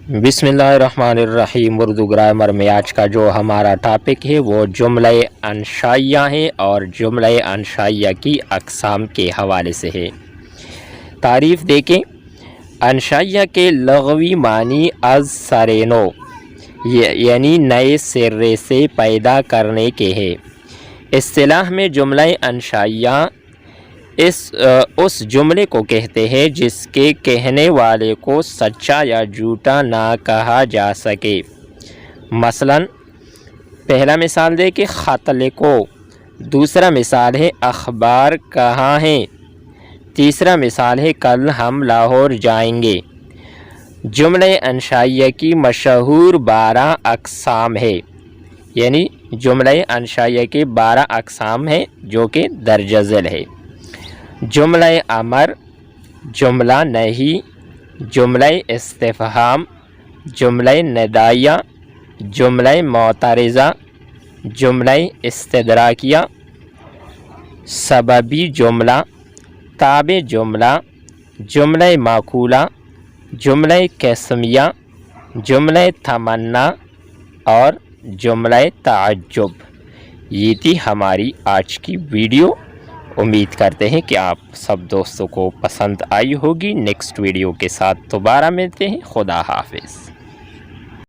بسم اللہ الرحمن الرحیم۔ اردو گرامر میں آج کا جو ہمارا ٹاپک ہے وہ جملہ انشائیہ ہے اور جملہ انشائیہ کی اقسام کے حوالے سے ہے۔ تعریف دیکھیں۔ انشائیہ کے لغوی معنی از سر نو یعنی نئے سرے سے پیدا کرنے کے ہے۔ اصطلاح میں جملہ انشائیہ اس جملے کو کہتے ہیں جس کے کہنے والے کو سچا یا جھوٹا نہ کہا جا سکے۔ مثلا پہلا مثال دے کہ خط لکھو، دوسرا مثال ہے اخبار کہاں ہیں، تیسرا مثال ہے کل ہم لاہور جائیں گے۔ جملہ انشائیہ کی مشہور 12 اقسام ہے، یعنی جملہ انشائیہ کے 12 اقسام ہیں جو کہ درج ذیل ہے۔ جملہ امر، جملہ نہی، جملہ استفہام، جملہ ندائیہ، جملہ معترضہ، جملہ استدراکیہ، سببی جملہ، تابع جملہ، جملہ معقولہ، جملہ قسمیہ، جملہ تمنا اور جملہ تعجب۔ یہ تھی ہماری آج کی ویڈیو۔ امید کرتے ہیں کہ آپ سب دوستوں کو پسند آئی ہوگی۔ نیکسٹ ویڈیو کے ساتھ دوبارہ ملتے ہیں۔ خدا حافظ۔